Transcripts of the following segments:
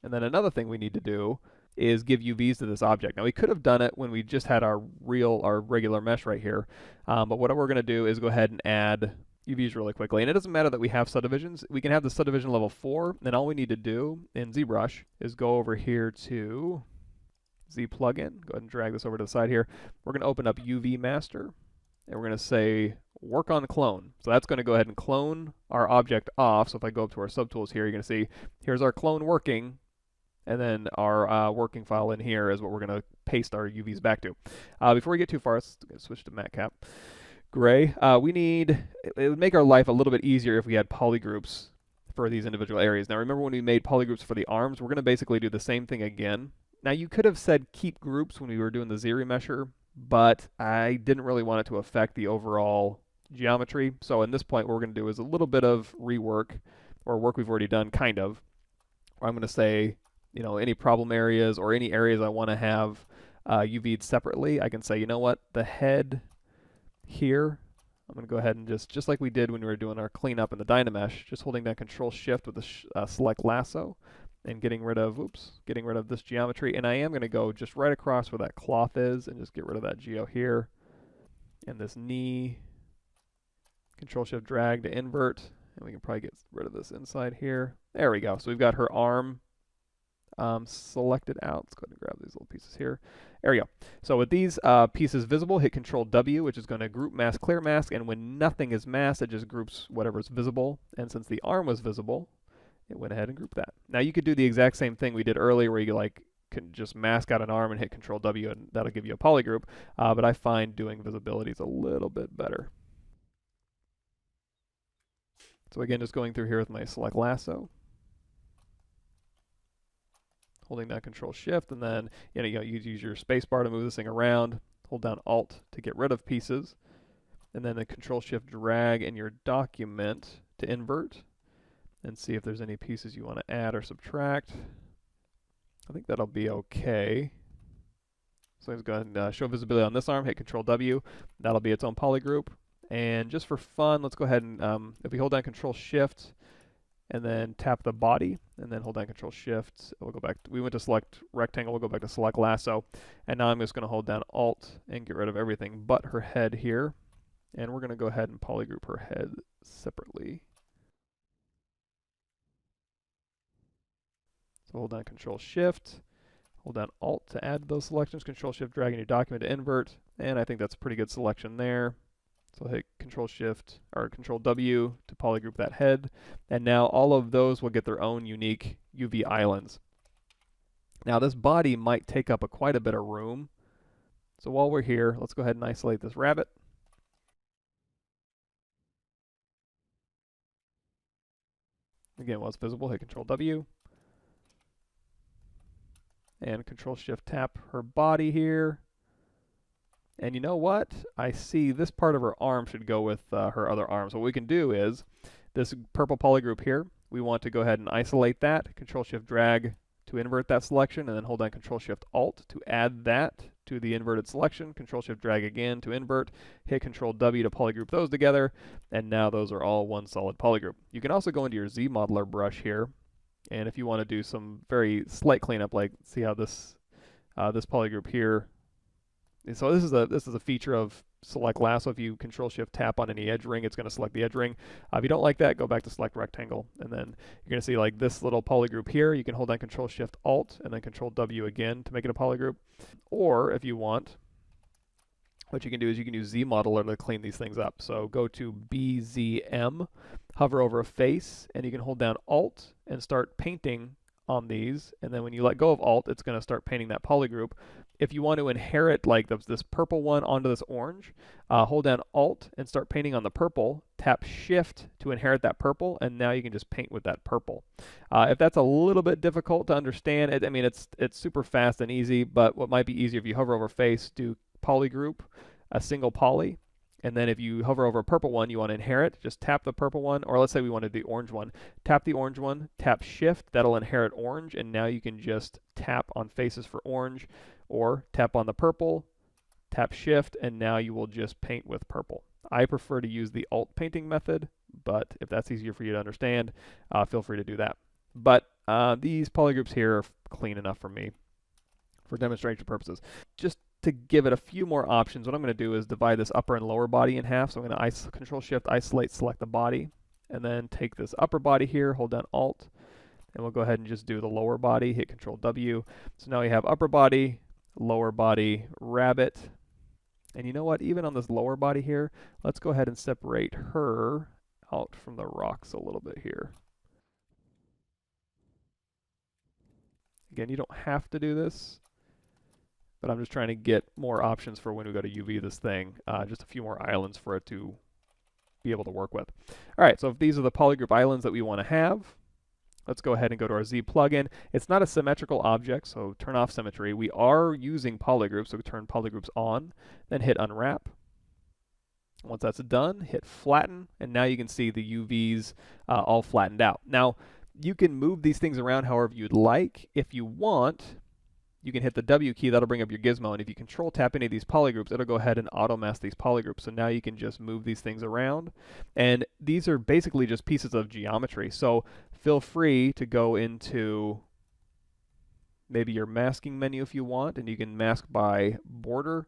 And then another thing we need to do is give UVs to this object. Now we could have done it when we just had our regular mesh right here, but what we're going to do is go ahead and add UVs really quickly. And it doesn't matter that we have subdivisions. We can have the subdivision level 4, and all we need to do in ZBrush is go over here to Z plugin. Go ahead and drag this over to the side here. We're going to open up UVMaster, and we're going to say work on clone. So that's going to go ahead and clone our object off. So if I go up to our subtools here, you're going to see here's our clone working, and then our working file in here is what we're going to paste our UVs back to. Before we get too far, let's switch to matcap gray. It would make our life a little bit easier if we had polygroups for these individual areas. Now remember when we made polygroups for the arms, we're going to basically do the same thing again. Now you could have said keep groups when we were doing the Z remesher, but I didn't really want it to affect the overall geometry. So in this point, what we're going to do is a little bit of rework, or work we've already done, kind of. Where I'm going to say, you know, any problem areas or any areas I want to have UV'd separately, I can say, you know what, the head here, I'm going to go ahead and just like we did when we were doing our cleanup in the Dynamesh, just holding down Control Shift with the select lasso and getting rid of this geometry. And I am going to go just right across where that cloth is and just get rid of that geo here. And this knee, Control Shift drag to invert, and we can probably get rid of this inside here. There we go. So we've got her arm selected out. Let's go ahead and grab these little pieces here. There we go. So with these pieces visible, hit Control W, which is going to group mask, clear mask, and when nothing is masked, it just groups whatever's visible. And since the arm was visible, it went ahead and grouped that. Now you could do the exact same thing we did earlier, where you can just mask out an arm and hit Control W, and that'll give you a polygroup. But I find doing visibility is a little bit better. So again, just going through here with my select lasso, holding down Control Shift, and then you use your space bar to move this thing around. Hold down Alt to get rid of pieces, and then the Control Shift drag in your document to invert, and see if there's any pieces you want to add or subtract. I think that'll be okay. So let's go ahead and show visibility on this arm. Hit Control W. That'll be its own polygroup. And just for fun, let's go ahead and if we hold down Control Shift and then tap the body, and then hold down Control Shift. We'll go back. We went to select rectangle. We'll go back to select lasso, and now I'm just going to hold down Alt and get rid of everything but her head here. And we're going to go ahead and polygroup her head separately. So hold down Control Shift, hold down Alt to add those selections. Control Shift drag in your document to invert, and I think that's a pretty good selection there. So hit Control Shift or Control W to polygroup that head. And now all of those will get their own unique UV islands. Now this body might take up quite a bit of room. So while we're here, let's go ahead and isolate this rabbit. Again, while it's visible, hit Control W. And Control Shift tap her body here. And you know what? I see this part of her arm should go with her other arm. So what we can do is, this purple polygroup here, we want to go ahead and isolate that. Control Shift drag to invert that selection, and then hold down Control Shift Alt to add that to the inverted selection. Control Shift drag again to invert. Hit Control W to polygroup those together. And now those are all one solid polygroup. You can also go into your Z modeler brush here. And if you want to do some very slight cleanup, like see how this polygroup here. So this is a feature of select lasso. If you Control Shift tap on any edge ring, it's going to select the edge ring. If you don't like that, go back to select rectangle, and then you're going to see like this little polygroup here. You can hold down Control Shift Alt and then Control W again to make it a polygroup. Or if you want, what you can do is you can use Z modeler to clean these things up. So go to BZM, hover over a face, and you can hold down Alt and start painting on these, and then when you let go of Alt, it's going to start painting that polygroup. If you want to inherit like this purple one onto this orange, hold down Alt and start painting on the purple, tap Shift to inherit that purple, and now you can just paint with that purple. If that's a little bit difficult to understand, I mean it's super fast and easy, but what might be easier if you hover over face, do polygroup, a single poly, and then if you hover over a purple one, you want to inherit, just tap the purple one, or let's say we wanted the orange one. Tap the orange one, tap Shift, that'll inherit orange, and now you can just tap on faces for orange, or tap on the purple, tap Shift, and now you will just paint with purple. I prefer to use the Alt painting method, but if that's easier for you to understand, feel free to do that. But These polygroups here are clean enough for me for demonstration purposes. Just to give it a few more options, what I'm going to do is divide this upper and lower body in half. So I'm going to Control Shift isolate, select the body, and then take this upper body here, hold down Alt, and we'll go ahead and just do the lower body, hit Control W. So now we have upper body, lower body, rabbit. And you know what, even on this lower body here, let's go ahead and separate her out from the rocks a little bit here. Again, you don't have to do this, but I'm just trying to get more options for when we go to UV this thing, just a few more islands for it to be able to work with. All right, so if these are the polygroup islands that we want to have, let's go ahead and go to our Z plugin. It's not a symmetrical object, so turn off symmetry. We are using polygroups, so we turn polygroups on, then hit unwrap. Once that's done, hit flatten, and now you can see the UVs all flattened out. Now, you can move these things around however you'd like. If you want, you can hit the W key, that'll bring up your gizmo, and if you control tap any of these polygroups, it'll go ahead and auto mask these polygroups. So now you can just move these things around. And these are basically just pieces of geometry. So feel free to go into maybe your masking menu if you want, and you can mask by border.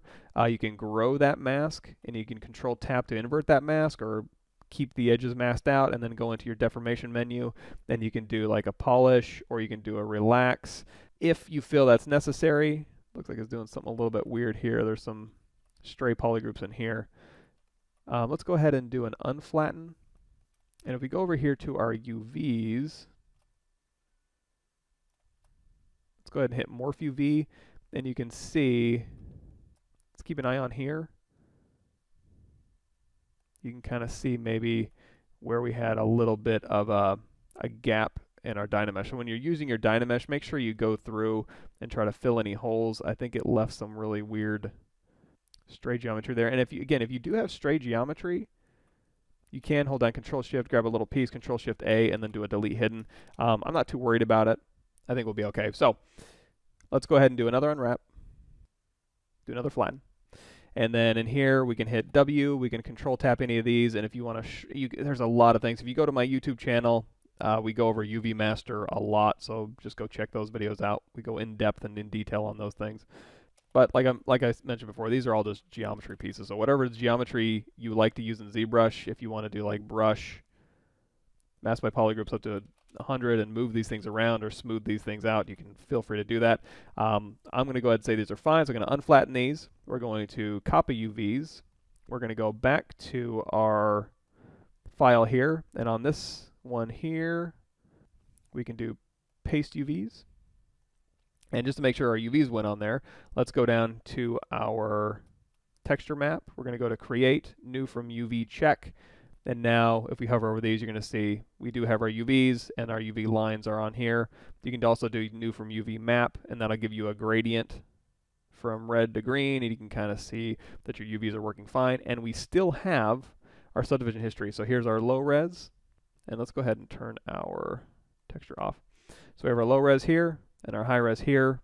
You can grow that mask, and you can control tap to invert that mask, or keep the edges masked out, and then go into your deformation menu. Then you can do like a polish, or you can do a relax. If you feel that's necessary, looks like it's doing something a little bit weird here. There's some stray polygroups in here. Let's go ahead and do an unflatten. And if we go over here to our UVs, let's go ahead and hit Morph UV, and you can see, let's keep an eye on here. You can kind of see maybe where we had a little bit of a gap in our Dynamesh. So when you're using your Dynamesh, make sure you go through and try to fill any holes. I think it left some really weird stray geometry there. And if you do have stray geometry, you can hold down Control Shift, grab a little piece, Control Shift A, and then do a delete hidden. I'm not too worried about it. I think we'll be okay. So let's go ahead and do another unwrap, do another flatten. And then in here, we can hit W, we can control tap any of these, and if you want to, there's a lot of things. If you go to my YouTube channel, we go over UVMaster a lot, so just go check those videos out. We go in depth and in detail on those things. But like I mentioned before, these are all just geometry pieces. So whatever geometry you like to use in ZBrush, if you want to do like brush, mask by polygroups up to 100 and move these things around or smooth these things out, you can feel free to do that. I'm going to go ahead and say these are fine. So I'm going to unflatten these. We're going to copy UVs. We're going to go back to our file here, and on this one here, we can do paste UVs. And just to make sure our UVs went on there, let's go down to our texture map. We're going to go to Create, New from UV Check. And now, if we hover over these, you're going to see we do have our UVs, and our UV lines are on here. You can also do New from UV Map, and that'll give you a gradient from red to green, and you can kind of see that your UVs are working fine. And we still have our subdivision history. So here's our low res, and let's go ahead and turn our texture off. So we have our low res here, and our high res here.